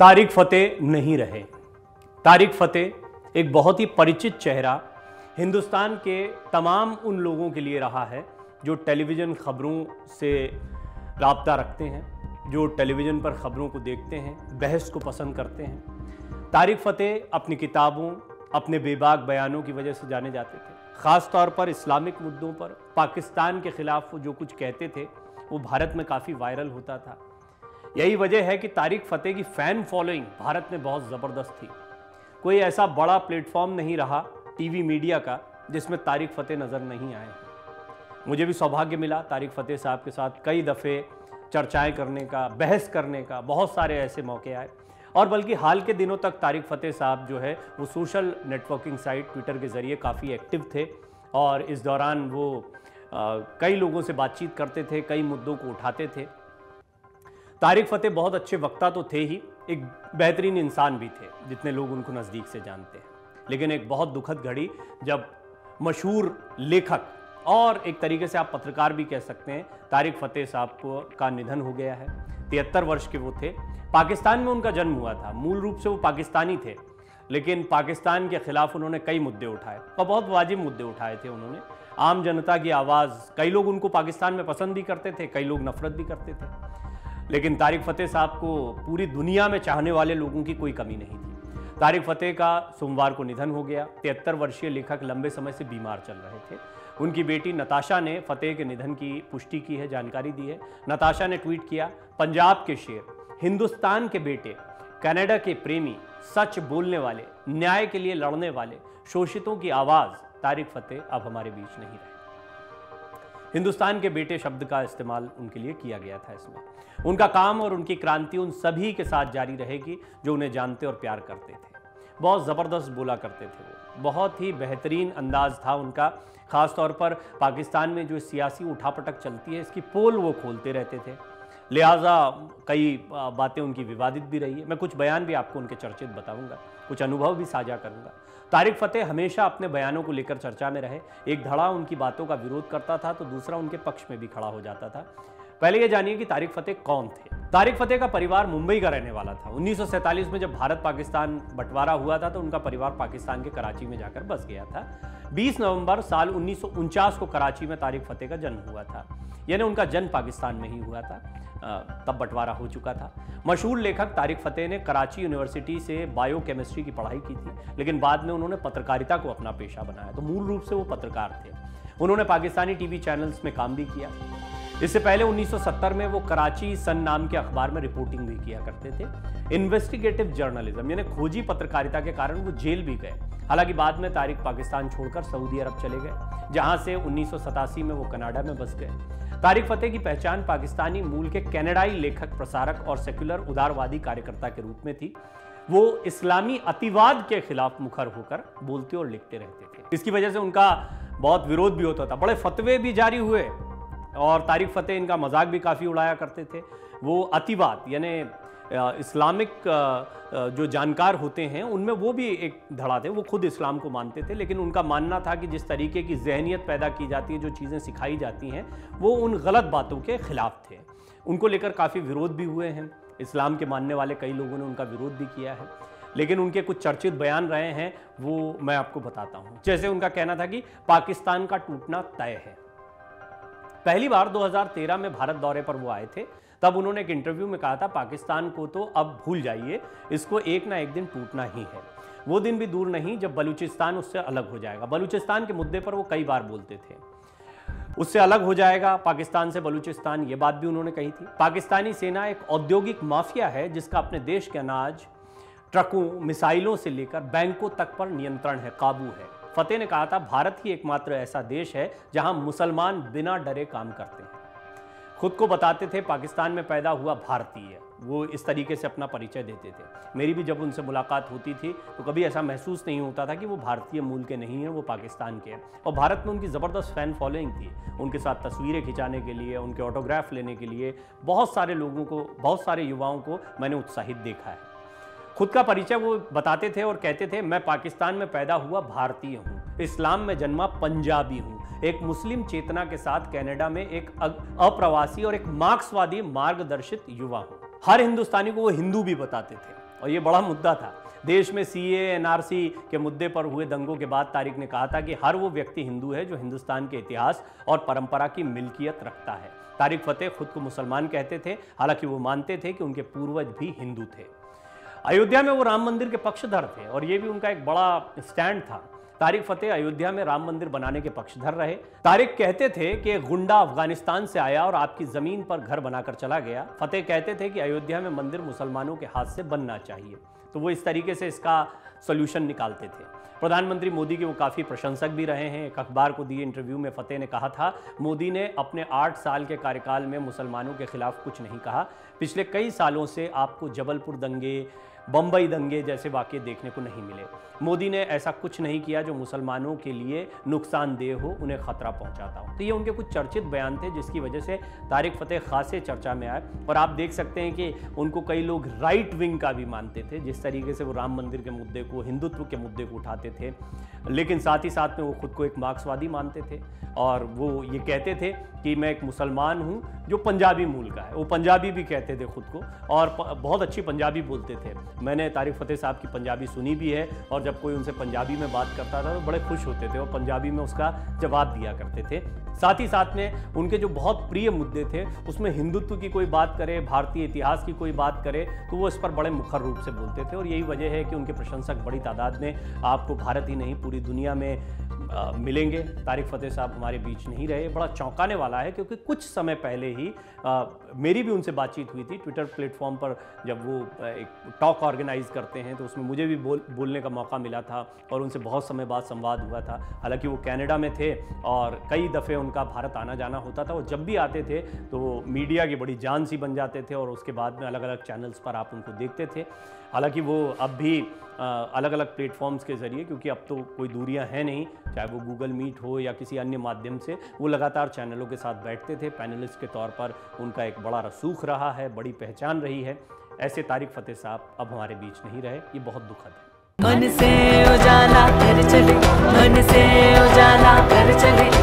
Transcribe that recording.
तारिक फतेह नहीं रहे। तारिक फतेह एक बहुत ही परिचित चेहरा हिंदुस्तान के तमाम उन लोगों के लिए रहा है जो टेलीविज़न खबरों से राब्ता रखते हैं, जो टेलीविज़न पर खबरों को देखते हैं, बहस को पसंद करते हैं। तारिक फतेह अपनी किताबों, अपने बेबाक बयानों की वजह से जाने जाते थे। ख़ास तौर पर इस्लामिक मुद्दों पर, पाकिस्तान के ख़िलाफ़ वो जो कुछ कहते थे वो भारत में काफ़ी वायरल होता था। यही वजह है कि तारिक फतेह की फ़ैन फॉलोइंग भारत में बहुत ज़बरदस्त थी। कोई ऐसा बड़ा प्लेटफॉर्म नहीं रहा टीवी मीडिया का जिसमें तारिक फतेह नज़र नहीं आए। मुझे भी सौभाग्य मिला तारिक फतेह साहब के साथ कई दफ़े चर्चाएं करने का, बहस करने का, बहुत सारे ऐसे मौके आए। और बल्कि हाल के दिनों तक तारिक फतेह साहब जो है वो सोशल नेटवर्किंग साइट ट्विटर के ज़रिए काफ़ी एक्टिव थे और इस दौरान वो कई लोगों से बातचीत करते थे, कई मुद्दों को उठाते थे। तारिक फतेह बहुत अच्छे वक्ता तो थे ही, एक बेहतरीन इंसान भी थे जितने लोग उनको नज़दीक से जानते हैं। लेकिन एक बहुत दुखद घड़ी जब मशहूर लेखक और एक तरीके से आप पत्रकार भी कह सकते हैं तारिक फतेह साहब का निधन हो गया है। 73 वर्ष के वो थे। पाकिस्तान में उनका जन्म हुआ था, मूल रूप से वो पाकिस्तानी थे, लेकिन पाकिस्तान के खिलाफ उन्होंने कई मुद्दे उठाए और बहुत वाजिब मुद्दे उठाए थे उन्होंने। आम जनता की आवाज़, कई लोग उनको पाकिस्तान में पसंद भी करते थे, कई लोग नफरत भी करते थे, लेकिन तारिक फतेह साहब को पूरी दुनिया में चाहने वाले लोगों की कोई कमी नहीं थी। तारिक फतेह का सोमवार को निधन हो गया। 73 वर्षीय लेखक लंबे समय से बीमार चल रहे थे। उनकी बेटी नताशा ने फतेह के निधन की पुष्टि की है, जानकारी दी है। नताशा ने ट्वीट किया, पंजाब के शेर, हिंदुस्तान के बेटे, कनाडा के प्रेमी, सच बोलने वाले, न्याय के लिए लड़ने वाले, शोषितों की आवाज़ तारिक फतेह अब हमारे बीच नहीं रहे। हिंदुस्तान के बेटे शब्द का इस्तेमाल उनके लिए किया गया था इसमें। उनका काम और उनकी क्रांति उन सभी के साथ जारी रहेगी जो उन्हें जानते और प्यार करते थे। बहुत ज़बरदस्त बोला करते थे वो, बहुत ही बेहतरीन अंदाज था उनका। ख़ास तौर पर पाकिस्तान में जो सियासी उठापटक चलती है इसकी पोल वो खोलते रहते थे, लिहाजा कई बातें उनकी विवादित भी रही है। मैं कुछ बयान भी आपको उनके चर्चित बताऊंगा, कुछ अनुभव भी साझा करूंगा। तारिक फतेह हमेशा अपने बयानों को लेकर चर्चा में रहे। एक धड़ा उनकी बातों का विरोध करता था तो दूसरा उनके पक्ष में भी खड़ा हो जाता था। पहले ये जानिए कि तारिक फतेह कौन थे। तारिक फतेह का परिवार मुंबई का रहने वाला था। 1947 में जब भारत पाकिस्तान बंटवारा हुआ था तो उनका परिवार पाकिस्तान के कराची में जाकर बस गया था। 20 नवंबर साल 1949 को कराची में तारिक फतेह का जन्म हुआ था, यानी उनका जन्म पाकिस्तान में ही हुआ था, तब बंटवारा हो चुका था। मशहूर लेखक तारिक फतेह ने कराची यूनिवर्सिटी से बायोकेमिस्ट्री की पढ़ाई की थी, लेकिन बाद में उन्होंने पत्रकारिता को अपना पेशा बनाया, तो मूल रूप से वो पत्रकार थे। उन्होंने पाकिस्तानी टीवी चैनल्स में काम भी किया। इससे पहले 1970 में वो कराची सन नाम के अखबार में रिपोर्टिंग भी किया करते थे। इन्वेस्टिगेटिव जर्नलिज्म यानी खोजी पत्रकारिता के कारण वो जेल भी गए। हालांकि बाद में तारिक पाकिस्तान छोड़कर सऊदी अरब चले गए, जहां से 1987 में वो कनाडा में बस गए। तारिक फतेह की पहचान पाकिस्तानी मूल के कनाडाई लेखक, प्रसारक और सेक्युलर उदारवादी कार्यकर्ता के रूप में थी। वो इस्लामी अतिवाद के खिलाफ मुखर होकर बोलते और लिखते रहते थे। इसकी वजह से उनका बहुत विरोध भी होता था, बड़े फतवे भी जारी हुए और तारिक फतेह इनका मजाक भी काफ़ी उड़ाया करते थे। वो अतिवाद यानी इस्लामिक जो जानकार होते हैं उनमें वो भी एक धड़ा थे। वो खुद इस्लाम को मानते थे, लेकिन उनका मानना था कि जिस तरीके की जहनियत पैदा की जाती है, जो चीज़ें सिखाई जाती हैं, वो उन गलत बातों के खिलाफ थे। उनको लेकर काफ़ी विरोध भी हुए हैं। इस्लाम के मानने वाले कई लोगों ने उनका विरोध भी किया है, लेकिन उनके कुछ चर्चित बयान रहे हैं, वो मैं आपको बताता हूँ। जैसे उनका कहना था कि पाकिस्तान का टूटना तय है। पहली बार 2013 में भारत दौरे पर वो आए थे, तब उन्होंने एक इंटरव्यू में कहा था, पाकिस्तान को तो अब भूल जाइए, इसको एक ना एक दिन टूटना ही है। वो दिन भी दूर नहीं जब बलूचिस्तान उससे अलग हो जाएगा। बलूचिस्तान के मुद्दे पर वो कई बार बोलते थे, उससे अलग हो जाएगा पाकिस्तान से बलूचिस्तान, ये बात भी उन्होंने कही थी। पाकिस्तानी सेना एक औद्योगिक माफिया है जिसका अपने देश के अनाज, ट्रकों, मिसाइलों से लेकर बैंकों तक पर नियंत्रण है, काबू है। फतेह ने कहा था, भारत ही एकमात्र ऐसा देश है जहां मुसलमान बिना डरे काम करते हैं। खुद को बताते थे पाकिस्तान में पैदा हुआ भारतीय, वो इस तरीके से अपना परिचय देते थे। मेरी भी जब उनसे मुलाकात होती थी तो कभी ऐसा महसूस नहीं होता था कि वो भारतीय मूल के नहीं हैं, वो पाकिस्तान के हैं। और भारत में उनकी ज़बरदस्त फ़ैन फॉलोइंग थी। उनके साथ तस्वीरें खिंचाने के लिए, उनके ऑटोग्राफ लेने के लिए बहुत सारे लोगों को, बहुत सारे युवाओं को मैंने उत्साहित देखा है। खुद का परिचय वो बताते थे और कहते थे, मैं पाकिस्तान में पैदा हुआ भारतीय हूँ, इस्लाम में जन्मा पंजाबी हूँ, एक मुस्लिम चेतना के साथ कनाडा में एक अप्रवासी और एक मार्क्सवादी मार्गदर्शित युवा हूँ। हर हिंदुस्तानी को वो हिंदू भी बताते थे। और ये बड़ा मुद्दा था। देश में सीए एनआरसी के मुद्दे पर हुए दंगों के बाद तारिक ने कहा था कि हर वो व्यक्ति हिंदू है जो हिंदुस्तान के इतिहास और परंपरा की मिल्कियत रखता है। तारिक फतेह खुद को मुसलमान कहते थे, हालांकि वो मानते थे कि उनके पूर्वज भी हिंदू थे। अयोध्या में वो राम मंदिर के पक्षधर थे और ये भी उनका एक बड़ा स्टैंड था। तारिक फतेह अयोध्या में राम मंदिर बनाने के पक्षधर रहे। तारिक कहते थे कि एक गुंडा अफगानिस्तान से आया और आपकी जमीन पर घर बनाकर चला गया। फतेह कहते थे कि अयोध्या में मंदिर मुसलमानों के हाथ से बनना चाहिए, तो वो इस तरीके से इसका सॉल्यूशन निकालते थे। प्रधानमंत्री मोदी के वो काफ़ी प्रशंसक भी रहे हैं। एक अखबार को दिए इंटरव्यू में फतेह ने कहा था, मोदी ने अपने 8 साल के कार्यकाल में मुसलमानों के खिलाफ कुछ नहीं कहा। पिछले कई सालों से आपको जबलपुर दंगे, बम्बई दंगे जैसे वाक़ये देखने को नहीं मिले। मोदी ने ऐसा कुछ नहीं किया जो मुसलमानों के लिए नुकसानदेह हो, उन्हें खतरा पहुंचाता हो। तो ये उनके कुछ चर्चित बयान थे जिसकी वजह से तारिक फतेह खासे चर्चा में आए। और आप देख सकते हैं कि उनको कई लोग राइट विंग का भी मानते थे, जिस तरीके से वो राम मंदिर के मुद्दे को, हिंदुत्व के मुद्दे को उठाते थे। लेकिन साथ ही साथ में वो खुद को एक मार्क्सवादी मानते थे और वो ये कहते थे कि मैं एक मुसलमान हूँ जो पंजाबी मूल का है। वो पंजाबी भी कहते थे खुद को और बहुत अच्छी पंजाबी बोलते थे। मैंने तारिक फतेह साहब की पंजाबी सुनी भी है और जब कोई उनसे पंजाबी में बात करता था तो बड़े खुश होते थे और पंजाबी में उसका जवाब दिया करते थे। साथ ही साथ में उनके जो बहुत प्रिय मुद्दे थे उसमें हिंदुत्व की कोई बात करे, भारतीय इतिहास की कोई बात करे तो वो इस पर बड़े मुखर रूप से बोलते थे। और यही वजह है कि उनके प्रशंसक बड़ी तादाद में आपको भारत ही नहीं पूरी दुनिया में मिलेंगे। तारिक फतेह साहब हमारे बीच नहीं रहे, बड़ा चौंकाने वाला है क्योंकि कुछ समय पहले ही मेरी भी उनसे बातचीत हुई थी ट्विटर प्लेटफॉर्म पर। जब वो एक टॉक ऑर्गेनाइज करते हैं तो उसमें मुझे भी बोलने का मौका मिला था और उनसे बहुत समय बाद संवाद हुआ था। हालांकि वो कनाडा में थे और कई दफ़े उनका भारत आना जाना होता था। वो जब भी आते थे तो वो मीडिया की बड़ी जान सी बन जाते थे और उसके बाद में अलग अलग चैनल्स पर आप उनको देखते थे। हालांकि वो अब भी अलग अलग प्लेटफॉर्म्स के ज़रिए, क्योंकि अब तो कोई दूरियां हैं नहीं, चाहे वो गूगल मीट हो या किसी अन्य माध्यम से, वो लगातार चैनलों के साथ बैठते थे। पैनलिस्ट के तौर पर उनका एक बड़ा रसूख रहा है, बड़ी पहचान रही है। ऐसे तारिक फतेह साहब अब हमारे बीच नहीं रहे, ये बहुत दुखद है। मन से उजाला कर चले, मन से उजाला कर चले।